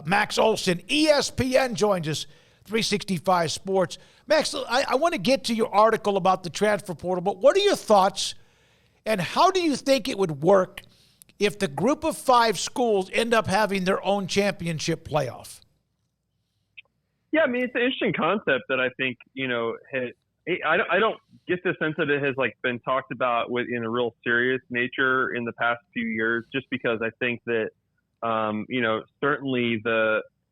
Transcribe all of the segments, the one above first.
Max Olson, ESPN, joins us, 365 Sports. Max, I want to get to your article about the transfer portal, but what are your thoughts and how do you think it would work if the group of 5 schools end up having their own championship playoff? Yeah, I mean, it's an interesting concept that I think, I don't get the sense that it has been talked about in a real serious nature in the past few years, just because I think that, certainly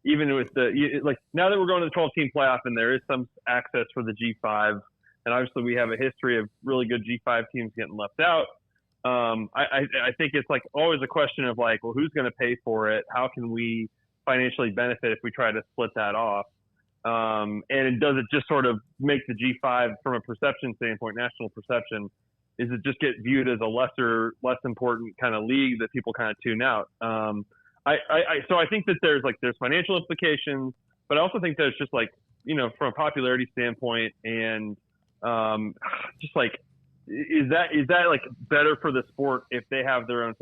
even with now that we're going to the 12-team playoff and there is some access for the G5, and obviously we have a history of really good G5 teams getting left out. I think it's always a question of well, who's going to pay for it? How can we financially benefit if we try to split that off? And does it just sort of make the G5 from a perception standpoint, national perception, is it just get viewed as a less important kind of league that people kind of tune out? So I think that there's financial implications, but I also think that it's just from a popularity standpoint and is that better for the sport if they have their own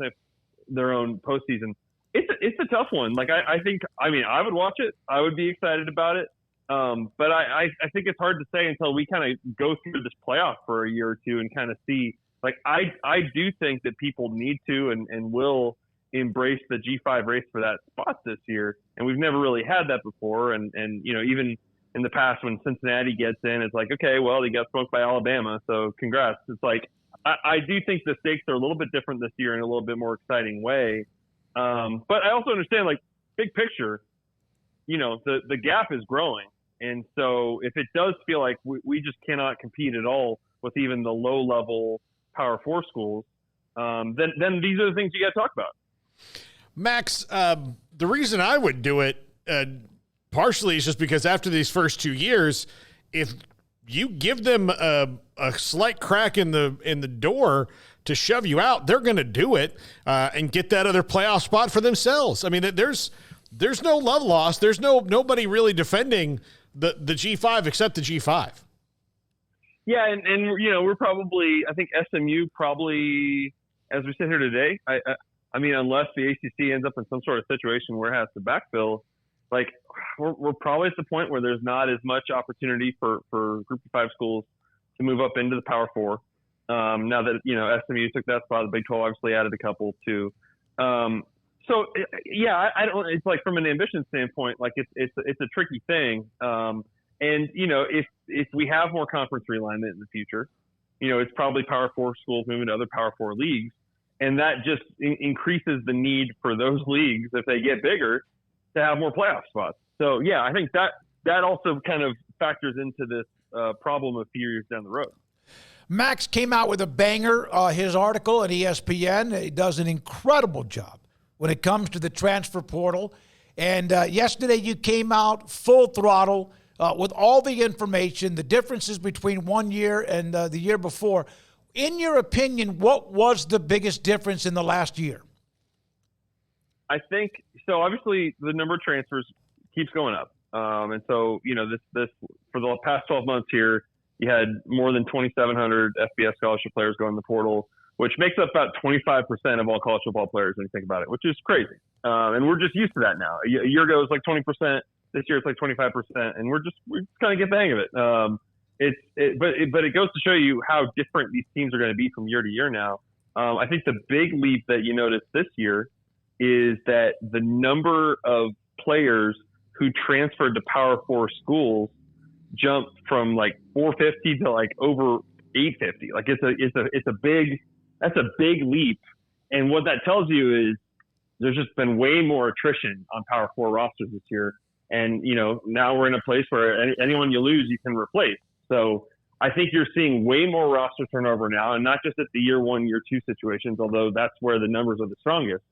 postseason? It's a tough one. I would watch it. I would be excited about it. But I think it's hard to say until we kind of go through this playoff for a year or two and kind of see. I do think that people need to and will embrace the G5 race for that spot this year, and we've never really had that before. And even in the past when Cincinnati gets in, it's okay, well, they got smoked by Alabama, so congrats. It's I do think the stakes are a little bit different this year in a little bit more exciting way. But I also understand big picture, the gap is growing. And so if it does feel like we just cannot compete at all with even the low-level Power 4 schools, then these are the things you got to talk about. Max, the reason I would do it partially is just because after these first 2 years, if you give them a slight crack in the door to shove you out, they're going to do it and get that other playoff spot for themselves. I mean, there's no love lost. There's nobody really defending the G5 except the G5. Yeah, and we're probably, I think SMU probably, as we sit here today, I mean, unless the ACC ends up in some sort of situation where it has to backfill, we're probably at the point where there's not as much opportunity for Group of 5 schools to move up into the Power 4. Now that SMU took that spot, the Big 12 obviously added a couple too. So yeah, I don't. It's from an ambition standpoint, it's a tricky thing. And if we have more conference realignment in the future, it's probably Power 4 schools moving to other Power 4 leagues, and that just increases the need for those leagues, if they get bigger, to have more playoff spots. So yeah, I think that also kind of factors into this problem a few years down the road. Max came out with a banger, his article at ESPN. He does an incredible job when it comes to the transfer portal. And yesterday you came out full throttle with all the information, the differences between 1 year and the year before. In your opinion, what was the biggest difference in the last year? I think so. Obviously, the number of transfers keeps going up, and so this for the past 12 months here, you had more than 2,700 FBS scholarship players go in the portal, which makes up about 25% of all college football players when you think about it, which is crazy. And we're just used to that now. A year ago it was 20%. This year it's 25%, and we're just kind of get the hang of it. But it goes to show you how different these teams are going to be from year to year now. I think the big leap that you notice this year is that the number of players who transferred to Power 4 schools jumped from 450 to over 850. That's a big leap. And what that tells you is there's just been way more attrition on Power 4 rosters this year. And, now we're in a place where anyone you lose, you can replace. So I think you're seeing way more roster turnover now, and not just at the year 1, year 2 situations, although that's where the numbers are the strongest.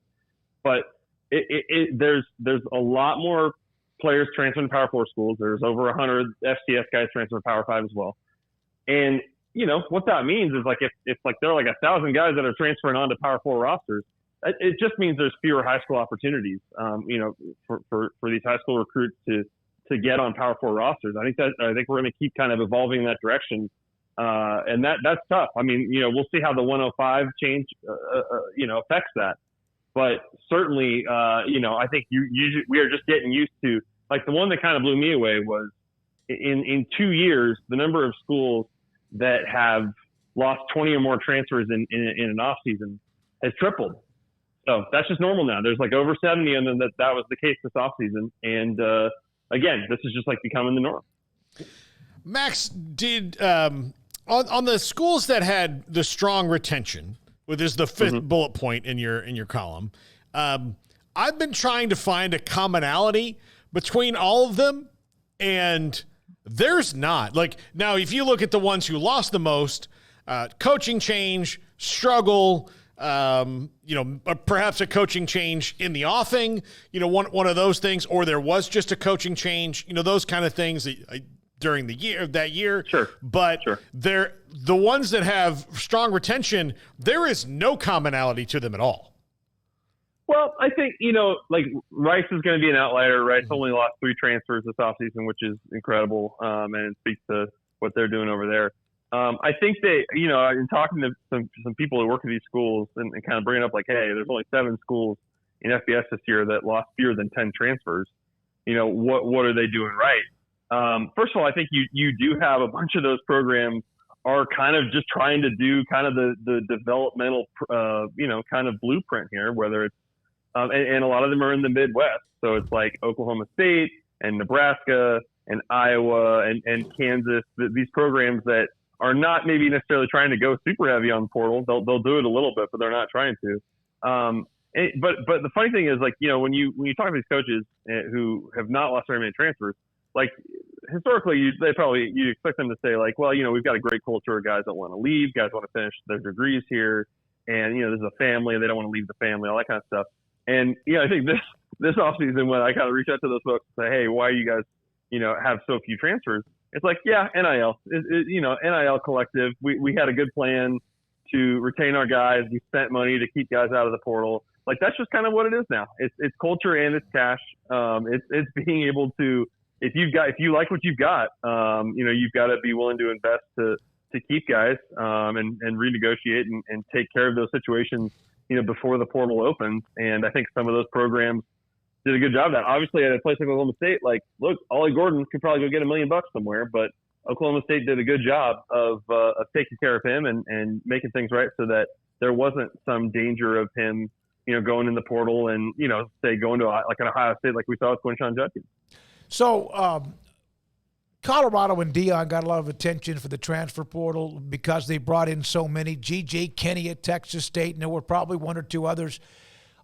But there's a lot more players transferring to Power 4 schools. There's over 100 FCS guys transferring to Power 5 as well. And, what that means is if there are 1,000 guys that are transferring onto Power 4 rosters, it just means there's fewer high school opportunities, for these high school recruits to get on Power 4 rosters. I think we're going to keep kind of evolving in that direction. And that's tough. I mean, we'll see how the 105 change, affects that. But certainly, I think we are just getting used to, like, the one that kind of blew me away was in 2 years, the number of schools that have lost 20 or more transfers in an off season has tripled. So that's just normal now. There's like over 70, and then that was the case this off season. And again, this is just like becoming the norm. Max, did on the schools that had the strong retention, which is the fifth bullet point in your column, I've been trying to find a commonality between all of them, and there's not. Like, now, if you look at the ones who lost the most, coaching change, struggle, perhaps a coaching change in the offing, one of those things, or there was just a coaching change, those kind of things during that year. Sure. But they're the ones that have strong retention, there is no commonality to them at all. Well, I think, like Rice is going to be an outlier. Rice only lost 3 transfers this offseason, which is incredible. And it speaks to what they're doing over there. I think they, in talking to some people who work at these schools and kind of bringing up like, hey, there's only 7 schools in FBS this year that lost fewer than 10 transfers. What are they doing right? First of all, I think you do have a bunch of those programs are kind of just trying to do kind of the developmental, kind of blueprint here, whether it's, and a lot of them are in the Midwest. So it's like Oklahoma State and Nebraska and Iowa and Kansas, these programs that are not maybe necessarily trying to go super heavy on the portal. They'll do it a little bit, but they're not trying to. But the funny thing is, like, when you talk to these coaches who have not lost very many transfers, like historically, you expect them to say like, well, we've got a great culture of guys that want to leave, guys want to finish their degrees here, and there's a family, they don't want to leave the family, all that kind of stuff. And I think this offseason, when I kind of reach out to those folks and say, hey, why you guys have so few transfers? It's like, yeah, NIL, NIL collective. We had a good plan to retain our guys. We spent money to keep guys out of the portal. Like, that's just kind of what it is now. It's culture and it's cash. It's being able to, if you like what you've got, you've got to be willing to invest to keep guys and renegotiate and take care of those situations, before the portal opens. And I think some of those programs did a good job of that. Obviously, at a place like Oklahoma State, like, look, Ollie Gordon could probably go get $1 million somewhere, but Oklahoma State did a good job of taking care of him and making things right so that there wasn't some danger of him, going in the portal and, say going to like an Ohio State like we saw with Quinshon Judkins. So Colorado and Dion got a lot of attention for the transfer portal because they brought in so many. G.J. Kinney at Texas State, and there were probably 1 or 2 others.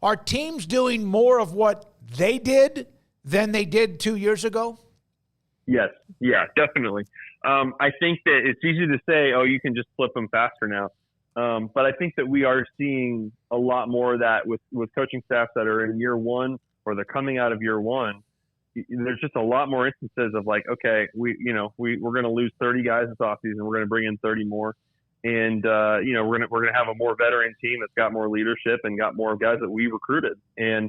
Are teams doing more of what they did than they did 2 years ago? Yes. Yeah, definitely. I think that it's easy to say, oh, you can just flip them faster now. But I think that we are seeing a lot more of that with coaching staffs that are in year 1 or they're coming out of year 1. There's just a lot more instances of like, okay, we're going to lose 30 guys this offseason. We're going to bring in 30 more. And, we're going to have a more veteran team that's got more leadership and got more guys that we recruited. And,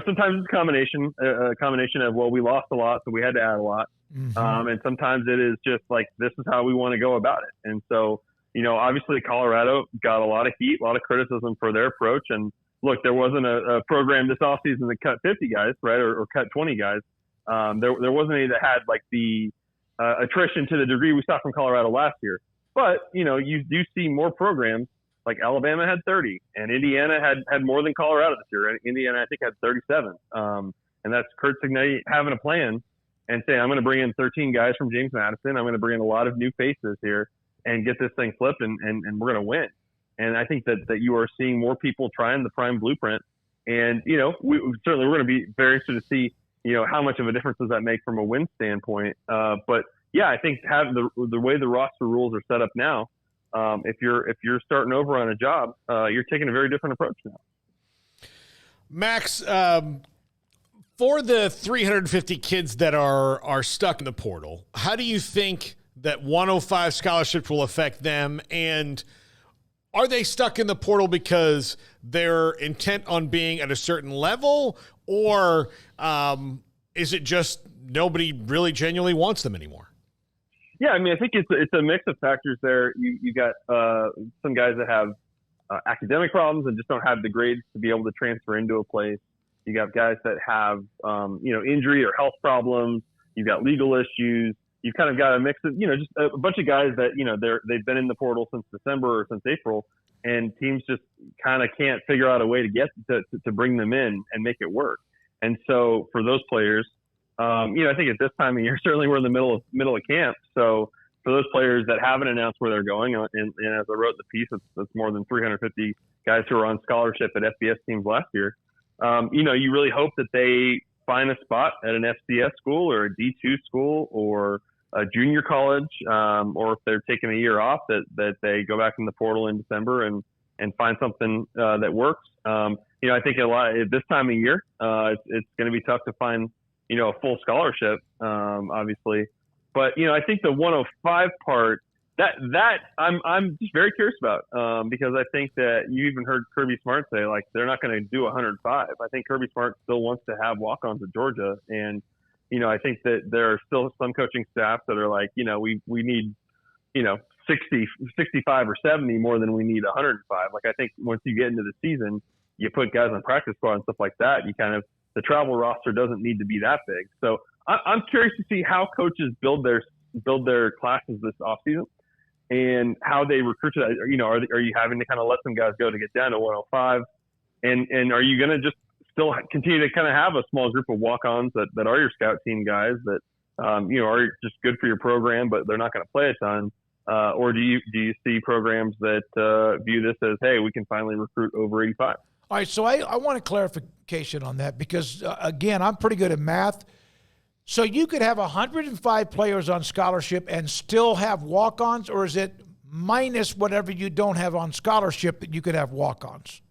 sometimes it's a combination of, well, we lost a lot, so we had to add a lot. Mm-hmm. And sometimes it is just like, this is how we want to go about it. And so, obviously Colorado got a lot of heat, a lot of criticism for their approach. And look, there wasn't a program this offseason that cut 50 guys, right? Or cut 20 guys. There wasn't any that had like the attrition to the degree we saw from Colorado last year. But, you do see more programs like Alabama had 30 and Indiana had more than Colorado this year. And Indiana, I think, had 37. And that's Kurt Signetti having a plan and saying, I'm going to bring in 13 guys from James Madison. I'm going to bring in a lot of new faces here and get this thing flipped and we're going to win. And I think that you are seeing more people trying the prime blueprint. And, we're going to be very interested to see, how much of a difference does that make from a win standpoint. But yeah, I think having the way the roster rules are set up now, if you're starting over on a job, you're taking a very different approach now. Max, for the 350 kids that are stuck in the portal, how do you think that 105 scholarships will affect them? And are they stuck in the portal because they're intent on being at a certain level, or is it just nobody really genuinely wants them anymore? Yeah, I mean, I think it's a mix of factors there. You got some guys that have academic problems and just don't have the grades to be able to transfer into a place. You got guys that have, injury or health problems. You've got legal issues. You've kind of got a mix of, just a bunch of guys that, they've been in the portal since December or since April, and teams just kind of can't figure out a way to get to bring them in and make it work. And so for those players, I think at this time of year, certainly we're in the middle of camp. So for those players that haven't announced where they're going, and as I wrote the piece, it's more than 350 guys who are on scholarship at FBS teams last year. You really hope that they find a spot at an FCS school or a D2 school or a junior college, or if they're taking a year off, that they go back in the portal in December and find something that works. I think at this time of year, it's going to be tough to find, a full scholarship, obviously. But, I think the 105 part, that I'm just very curious about, because I think that you even heard Kirby Smart say, like, they're not going to do 105. I think Kirby Smart still wants to have walk-ons at Georgia. And, I think that there are still some coaching staff that are like, we need, 60, 65 or 70 more than we need 105. Like, I think once you get into the season, you put guys on practice squad and stuff like that. The travel roster doesn't need to be that big. So I'm curious to see how coaches build their classes this offseason and how they recruit to that. Are you having to kind of let some guys go to get down to 105? And are you going to just still continue to kind of have a small group of walk-ons that are your scout team guys that, are just good for your program, but they're not going to play a ton? Or do you see programs that view this as, hey, we can finally recruit over 85? All right, so I want a clarification on that because, again, I'm pretty good at math. So you could have 105 players on scholarship and still have walk-ons, or is it minus whatever you don't have on scholarship that you could have walk-ons?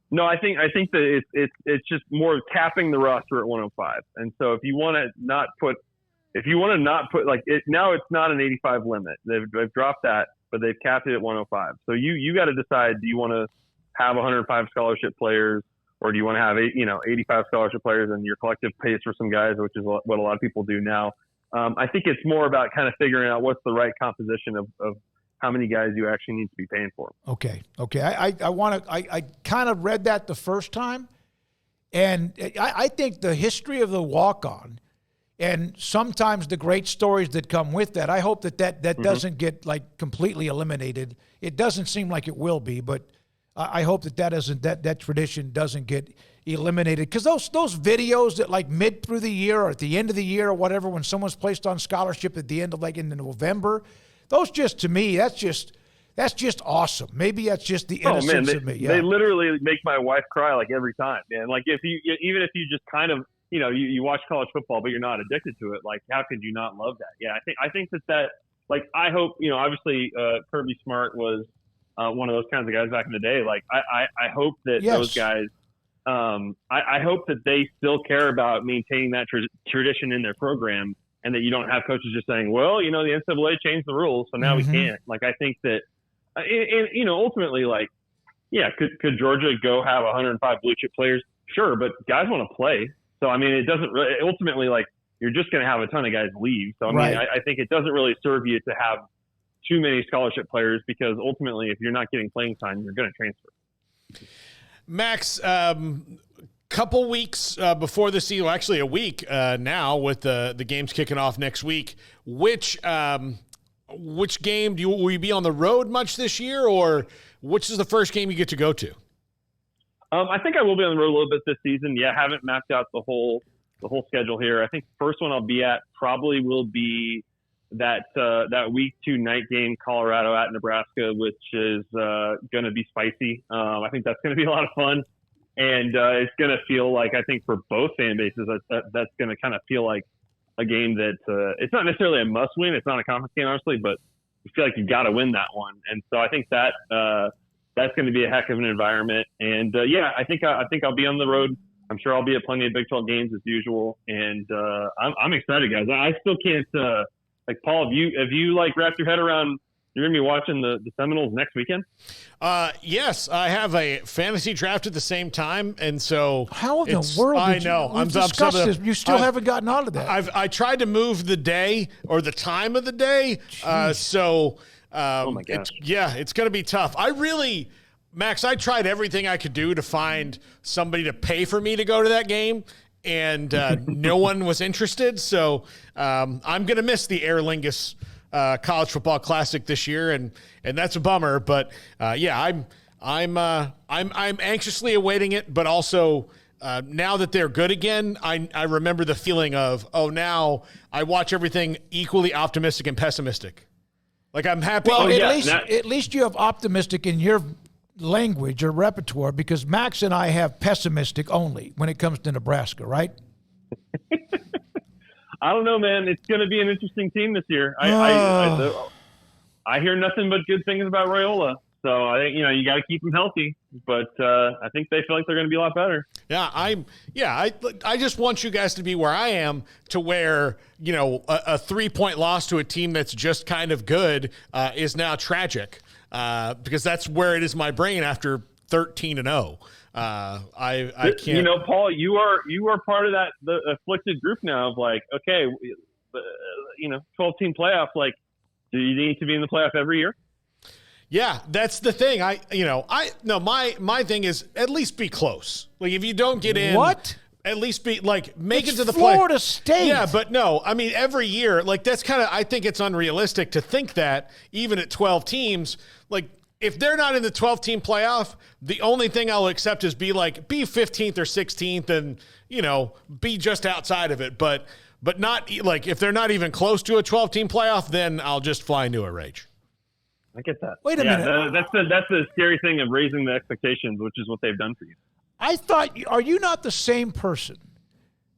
No, I think that it's just more capping the roster at 105. And so if you want to not put like it, now it's not an 85 limit. They've dropped that, but they've capped it at 105. So you got to decide, do you want to have 105 scholarship players, or do you want to have 85 scholarship players and your collective pays for some guys, which is what a lot of people do now. I think it's more about kind of figuring out what's the right composition of how many guys you actually need to be paying for. Okay. I kind of read that the first time, and I think the history of the walk-on and sometimes the great stories that come with that, I hope that doesn't get like completely eliminated. It doesn't seem like it will be, but I hope that tradition doesn't get eliminated, because those videos that like mid through the year or at the end of the year or whatever, when someone's placed on scholarship at the end of like in November, those just, to me, that's just awesome. Maybe that's just the innocence of me. Yeah. They literally make my wife cry like every time, man. Like even if you just kind of you watch college football but you're not addicted to it, like how could you not love that? Yeah, I think that like I hope obviously Kirby Smart was one of those kinds of guys back in the day. Like I hope that those guys, I hope that they still care about maintaining that tradition in their program, and that you don't have coaches just saying, well, the NCAA changed the rules, so now we can't. Like, I think that, and ultimately, like, yeah, could Georgia go have 105 blue chip players? Sure, but guys want to play. So, I mean, it doesn't really, ultimately, like, you're just going to have a ton of guys leave. So, I mean, I think it doesn't really serve you to have too many scholarship players, because ultimately, if you're not getting playing time, you're going to transfer. Max, couple weeks before the season, actually a week now, with the games kicking off next week, which game will you be on the road much this year, or which is the first game you get to go to? I think I will be on the road a little bit this season. Yeah, I haven't mapped out the whole schedule here. I think the first one I'll be at probably will be that week 2 night game, Colorado at Nebraska, which is going to be spicy. I think that's going to be a lot of fun. And it's going to feel like, I think for both fan bases, that's going to kind of feel like a game that it's not necessarily a must win. It's not a conference game, honestly, but you feel like you got to win that one. And so I think that that's going to be a heck of an environment. And I think I'll be on the road. I'm sure I'll be at plenty of Big 12 games as usual. And I'm excited, guys. I still can't like, Paul, have you like wrapped your head around you're going to be watching the Seminoles next weekend? Yes, I have a fantasy draft at the same time, and so how in the world? I know. I'm discussed this. You still haven't gotten onto that. I tried to move the day or the time of the day, oh my gosh. it's going to be tough. Max, I tried everything I could do to find somebody to pay for me to go to that game, and no one was interested. So I'm going to miss the Aer Lingus College Football Classic this year, and that's a bummer. But I'm anxiously awaiting it, but also. Now that they're good again, I remember the feeling of, now I watch everything equally optimistic and pessimistic. Like I'm happy. Well, at least you have optimistic in your language or repertoire, because Max and I have pessimistic only when it comes to Nebraska, right? I don't know, man. It's going to be an interesting team this year. I hear nothing but good things about Raiola. So I think you got to keep them healthy, but I think they feel like they're going to be a lot better. Yeah, I just want you guys to be where I am, to where a 3-point loss to a team that's just kind of good is now tragic, because that's where it is in my brain after 13-0. I can't. Paul, you are part of the afflicted group now of like, okay, 12-team playoff. Like, do you need to be in the playoff every year? Yeah, that's the thing. My thing is at least be close. Like if you don't get in, at least be like make it to the Florida State. Yeah, but no, I mean every year, like that's kind of I think it's unrealistic to think that even at 12 teams, like if they're not in the 12-team playoff, the only thing I'll accept is be 15th or 16th and be just outside of it, but not like if they're not even close to a 12-team playoff, then I'll just fly into a rage. I get that. Wait a minute. That's the scary thing of raising the expectations, which is what they've done for you. I thought, are you not the same person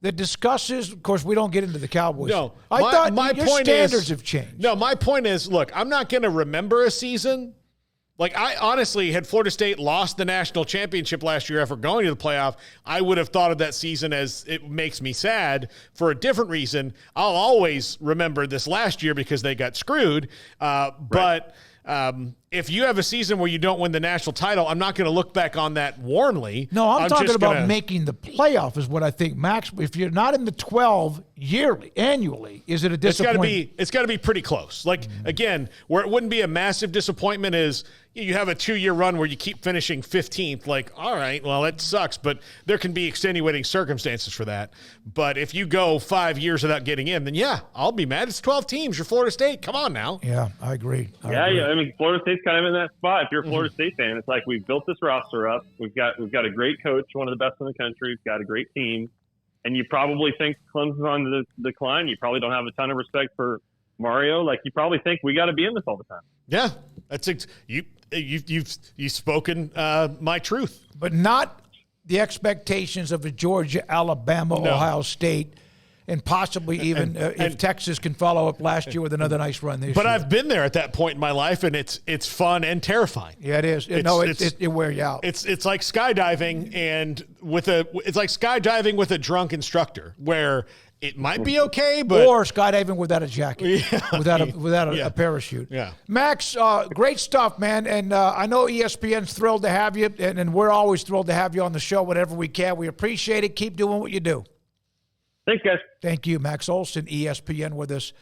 that discusses? Of course, we don't get into the Cowboys. No, I thought your standards have changed. No, my point is, look, I'm not going to remember a season. Like I honestly, had Florida State lost the national championship last year after going to the playoff, I would have thought of that season as it makes me sad for a different reason. I'll always remember this last year because they got screwed. But if you have a season where you don't win the national title, I'm not going to look back on that warmly. No, I'm talking about making the playoff is what I think. Max, if you're not in the 12 annually, is it a disappointment? It's got to be pretty close. Like, again, where it wouldn't be a massive disappointment is you have a 2-year run where you keep finishing 15th. Like, all right, well, that sucks, but there can be extenuating circumstances for that. But if you go 5 years without getting in, then yeah, I'll be mad. It's 12 teams. You're Florida State. Come on now. Yeah, I agree. Yeah, I mean, Florida State's kind of in that spot. If you're a Florida State fan, it's like we've built this roster up. We've got a great coach, one of the best in the country. We've got a great team. And you probably think Clemson's on the decline. You probably don't have a ton of respect for Mario. Like, you probably think we got to be in this all the time. Yeah, that's you've spoken my truth. But not the expectations of a Georgia, Alabama, Ohio State, and possibly even if Texas can follow up last year with another nice run this year. But I've been there at that point in my life, and it's fun and terrifying. Yeah, it is. It wears you out. It's like skydiving with a drunk instructor where it might be okay, but or skydiving without a jacket, without a parachute. Yeah, Max, great stuff, man. And I know ESPN's thrilled to have you, and we're always thrilled to have you on the show whenever we can. We appreciate it. Keep doing what you do. Thanks, guys. Thank you, Max Olson, ESPN, with us.